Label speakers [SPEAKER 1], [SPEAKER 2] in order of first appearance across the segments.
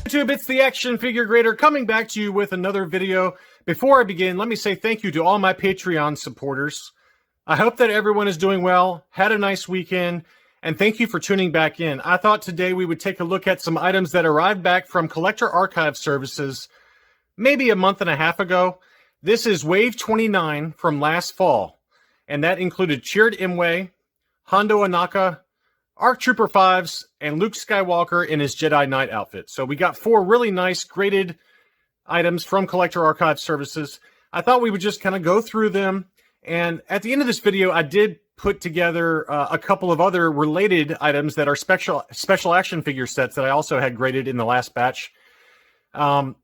[SPEAKER 1] YouTube, it's the Action Figure Grader coming back to you with another video. Before I begin, let me say thank you to all my Patreon supporters. I hope that everyone is doing well, had a nice weekend, and thank you for tuning back in. I thought today we would take a look at some items that arrived back from Collector Archive Services maybe a month and a half ago. This is Wave 29 from last fall, and that included Chirrut Imwe, Hondo Ohnaka, ARC Trooper 5s, and Luke Skywalker in his Jedi Knight outfit. So we got 4 really nice graded items from Collector Archive Services. I thought we would just kind of go through them. And at the end of this video, I did put together a couple of other related items that are special action figure sets that I also had graded in the last batch. I've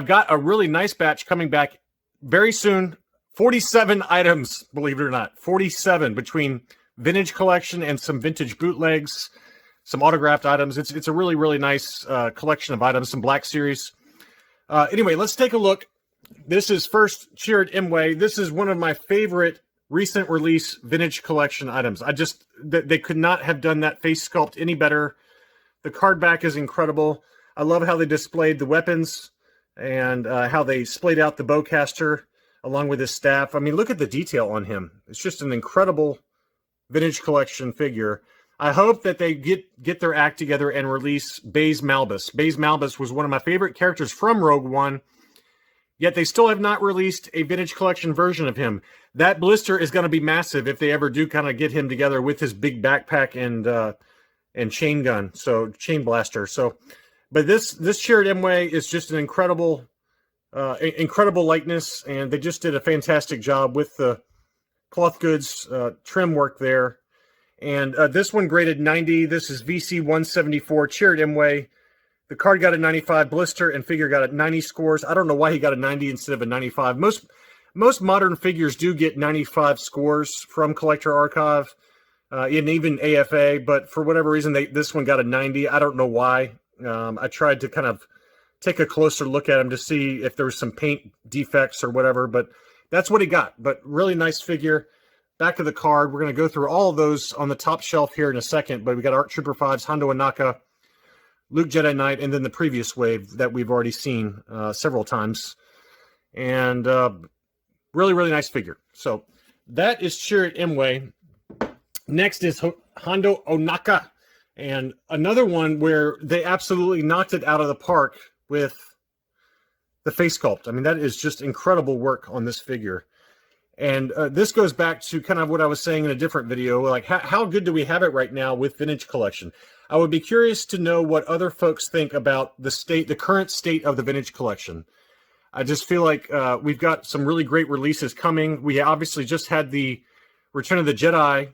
[SPEAKER 1] got a really nice batch coming back very soon. 47 items, believe it or not. 47 between Vintage Collection and some vintage bootlegs, some autographed items. It's a really, really nice collection of items, some Black Series. Anyway, let's take a look. This is first Chirrut Imwe. This is one of my favorite recent release Vintage Collection items. They could not have done that face sculpt any better. The card back is incredible. I love how they displayed the weapons and how they splayed out the bowcaster along with his staff. I mean, look at the detail on him. It's just an incredible Vintage Collection figure. I hope that they get their act together and release Baze Malbus. Baze Malbus was one of my favorite characters from Rogue One, yet they still have not released a Vintage Collection version of him. That blister is going to be massive if they ever do kind of get him together with his big backpack and chain gun, so chain blaster. So, but this Chirrut Imwe is just an incredible likeness, and they just did a fantastic job with the cloth goods trim work there. And this one graded 90. This is VC 174 Chirrut Imwe. The card got a 95 blister and figure got a 90 scores. I don't know why he got a 90 instead of a 95. Most modern figures do get 95 scores from Collector Archive and even AFA, but for whatever reason, this one got a 90. I don't know why. I tried to kind of take a closer look at him to see if there was some paint defects or whatever, but that's what he got. But really nice figure. Back of the card, we're going to go through all of those on the top shelf here in a second, but we got ARC Trooper 5s, Hondo Ohnaka, Luke Jedi Knight, and then the previous wave that we've already seen several times. And really, really nice figure. So that is Chirrut Imwe. Next is Hondo Ohnaka, and another one where they absolutely knocked it out of the park with the face sculpt. I mean, that is just incredible work on this figure. And this goes back to kind of what I was saying in a different video, like how good do we have it right now with Vintage Collection? I would be curious to know what other folks think about the current state of the Vintage Collection. I just feel like we've got some really great releases coming. We obviously just had the Return of the Jedi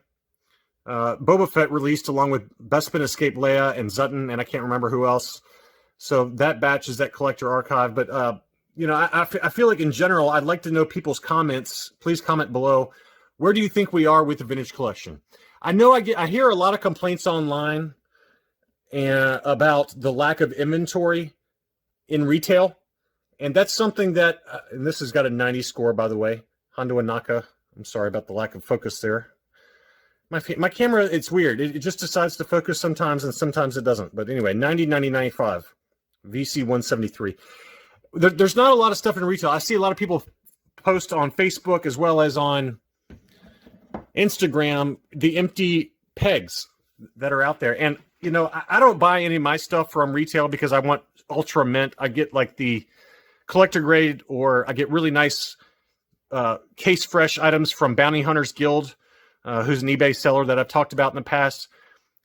[SPEAKER 1] Boba Fett released along with Bespin Escape Leia and Zutton, and I can't remember who else. So that batch is at Collector Archive. But, you know, I feel like in general, I'd like to know people's comments. Please comment below. Where do you think we are with the Vintage Collection? I know I hear a lot of complaints online about the lack of inventory in retail. And that's something that, and this has got a 90 score, by the way, Hondo Ohnaka. I'm sorry about the lack of focus there. My camera, it's weird. It just decides to focus sometimes and sometimes it doesn't. But anyway, 90, 90, 95, VC 173. There's not a lot of stuff in retail. I see a lot of people post on Facebook as well as on Instagram the empty pegs that are out there. And, you know, I don't buy any of my stuff from retail because I want ultra mint. I get like the collector grade, or I get really nice case fresh items from Bounty Hunters Guild, who's an eBay seller that I've talked about in the past.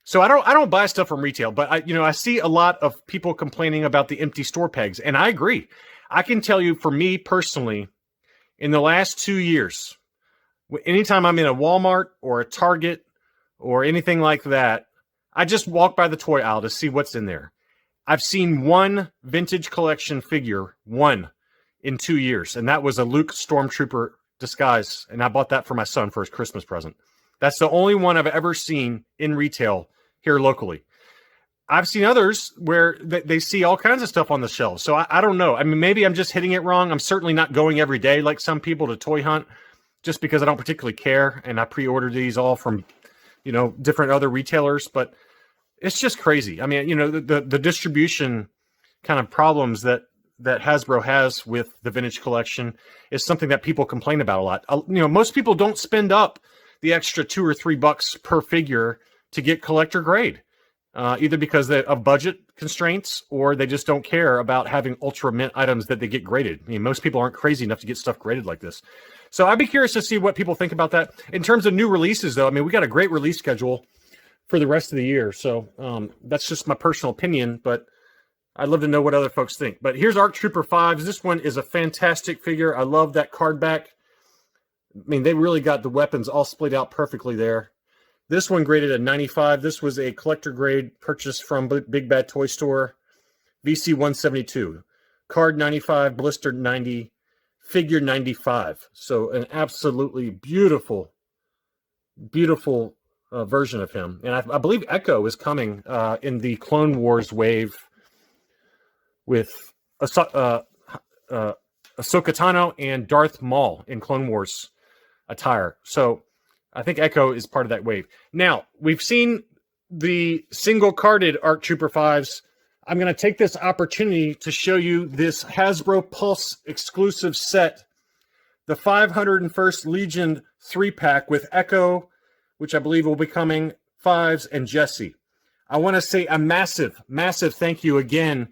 [SPEAKER 1] So I don't buy stuff from retail, but I see a lot of people complaining about the empty store pegs, and I agree. I can tell you, for me personally, in the last 2 years, anytime I'm in a Walmart or a Target or anything like that, I just walk by the toy aisle to see what's in there. I've seen one Vintage Collection figure, one, in 2 years, and that was a Luke Stormtrooper disguise, and I bought that for my son for his Christmas present. That's the only one I've ever seen in retail here locally. I've seen others where they see all kinds of stuff on the shelves. So I don't know. I mean, maybe I'm just hitting it wrong. I'm certainly not going every day like some people to toy hunt just because I don't particularly care. And I pre-order these all from, different other retailers. But it's just crazy. I mean, the distribution kind of problems that Hasbro has with the vintage collection is something that people complain about a lot. You know, most people don't spend up the extra $2 or $3 per figure to get collector grade, either because of budget constraints or they just don't care about having ultra mint items that they get graded. I mean, most people aren't crazy enough to get stuff graded like this. So I'd be curious to see what people think about that. In terms of new releases, though, I mean, we got a great release schedule for the rest of the year. So that's just my personal opinion, but I'd love to know what other folks think. But here's ARC Trooper 5s. This one is a fantastic figure. I love that card back. I mean, they really got the weapons all splayed out perfectly there. This one graded a 95. This was a collector grade purchase from Big Bad Toy Store. VC 172. Card 95, blister 90, figure 95. So an absolutely beautiful, beautiful version of him. And I believe Echo is coming in the Clone Wars wave with Ahsoka Tano and Darth Maul in Clone Wars attire. So I think Echo is part of that wave. Now, we've seen the single-carded ARC Trooper 5s. I'm going to take this opportunity to show you this Hasbro Pulse exclusive set, the 501st Legion 3-pack with Echo, which I believe will be coming, 5s, and Jesse. I want to say a massive, massive thank you again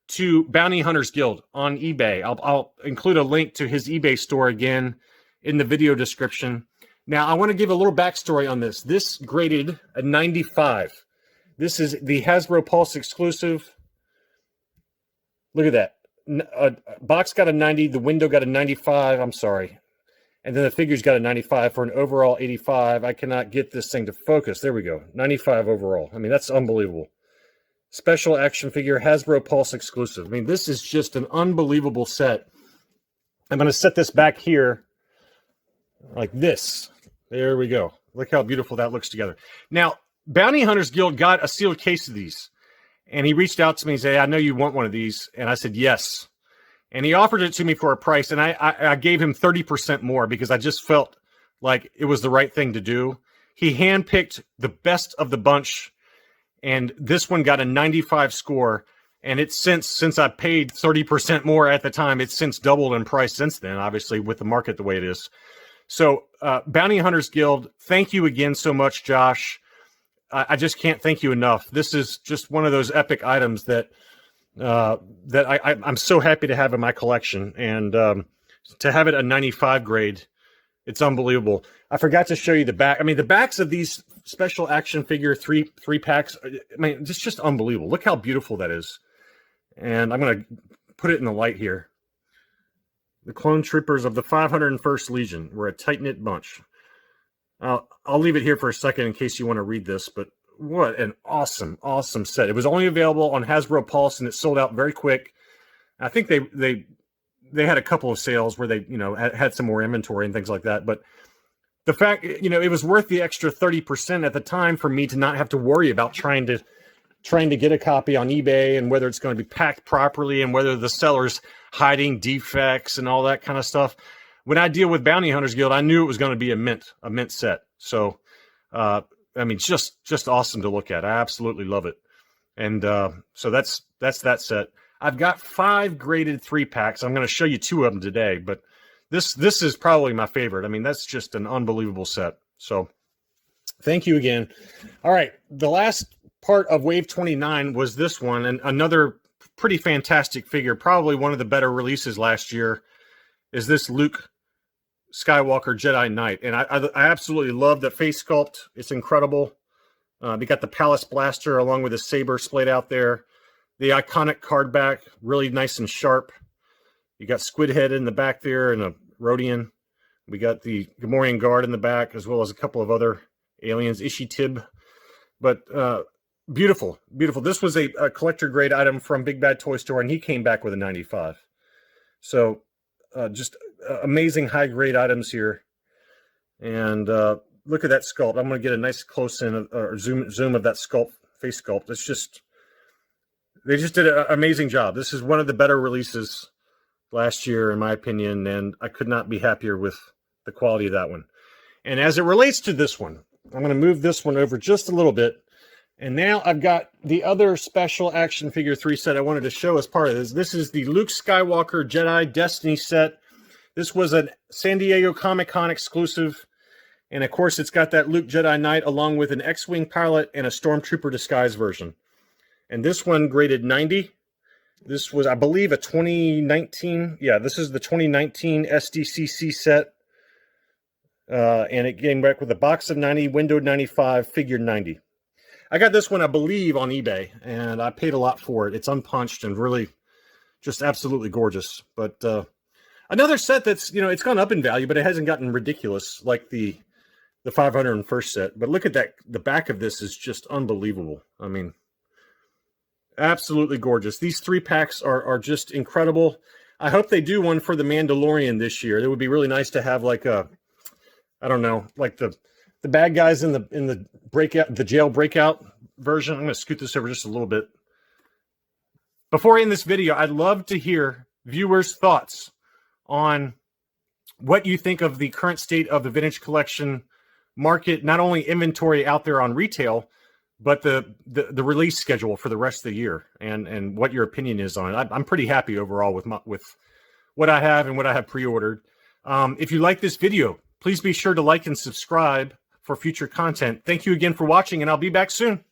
[SPEAKER 1] to Bounty Hunters Guild on eBay. I'll include a link to his eBay store again in the video description. Now, I want to give a little backstory on this. This graded a 95. This is the Hasbro Pulse exclusive. Look at that. Box got a 90. The window got a 95. I'm sorry. And then the figure's got a 95 for an overall 85. I cannot get this thing to focus. There we go. 95 overall. I mean, that's unbelievable. Special action figure, Hasbro Pulse exclusive. I mean, this is just an unbelievable set. I'm going to set this back here like this. There we go. Look how beautiful that looks together. Now, Bounty Hunters Guild got a sealed case of these. And he reached out to me and said, I know you want one of these. And I said, yes. And he offered it to me for a price. And I gave him 30% more because I just felt like it was the right thing to do. He handpicked the best of the bunch. And this one got a 95 score. And it's since I paid 30% more at the time, it's since doubled in price since then, obviously, with the market the way it is. So, Bounty Hunters Guild, thank you again so much, Josh. I just can't thank you enough. This is just one of those epic items that I'm so happy to have in my collection. And to have it a 95 grade, it's unbelievable. I forgot to show you the back. I mean, the backs of these special action figure three packs, I mean, it's just unbelievable. Look how beautiful that is. And I'm going to put it in the light here. The clone troopers of the 501st Legion were a tight-knit bunch. I'll leave it here for a second in case you want to read this, but what an awesome, awesome set. It was only available on Hasbro Pulse, and it sold out very quick. I think they had a couple of sales where they, you know, had some more inventory and things like that, but the fact, you know, it was worth the extra 30% at the time for me to not have to worry about trying to get a copy on eBay and whether it's going to be packed properly and whether the seller's hiding defects and all that kind of stuff. When I deal with Bounty Hunters Guild, I knew it was going to be a mint set. So, I mean, just awesome to look at. I absolutely love it. And so that's that set. I've got 5 graded 3-packs. I'm going to show you 2 of them today, but this is probably my favorite. I mean, that's just an unbelievable set. So thank you again. All right. The last part of Wave 29 was this one, and another pretty fantastic figure, probably one of the better releases last year, is this Luke Skywalker Jedi Knight. And I absolutely love the face sculpt. It's incredible. They got the Palace Blaster along with the saber splayed out there. The iconic card back, really nice and sharp. You got Squid Head in the back there and a Rodian. We got the Gamorrean Guard in the back, as well as a couple of other aliens, Ishi-Tib. But beautiful, beautiful. This was a collector grade item from Big Bad Toy Store, and he came back with a 95. So just amazing high grade items here. And look at that sculpt. I'm going to get a nice close in or zoom of that sculpt, face sculpt. It's just, they just did an amazing job. This is one of the better releases last year, in my opinion, and I could not be happier with the quality of that one. And as it relates to this one, I'm going to move this one over just a little bit And now I've got the other special action figure 3 set I wanted to show as part of this. This is the Luke Skywalker Jedi Destiny set. This was a San Diego Comic-Con exclusive. And of course, it's got that Luke Jedi Knight along with an X-Wing pilot and a Stormtrooper disguise version. And this one graded 90. This was, I believe, a 2019. Yeah, this is the 2019 SDCC set. And it came back with a box of 90, windowed 95, figured 90. I got this one, I believe, on eBay, and I paid a lot for it. It's unpunched and really just absolutely gorgeous. But another set that's, you know, it's gone up in value, but it hasn't gotten ridiculous like the 501st set. But look at that. The back of this is just unbelievable. I mean, absolutely gorgeous. These 3 packs are just incredible. I hope they do one for the Mandalorian this year. It would be really nice to have like a, I don't know, like the bad guys in the breakout, the jail breakout version. I'm going to scoot this over just a little bit. Before I end this video, I'd love to hear viewers' thoughts on what you think of the current state of the vintage collection market, not only inventory out there on retail, but the release schedule for the rest of the year, and what your opinion is on it. I'm pretty happy overall with what I have and what I have pre-ordered. If you like this video, please be sure to like and subscribe for future content. Thank you again for watching, and I'll be back soon.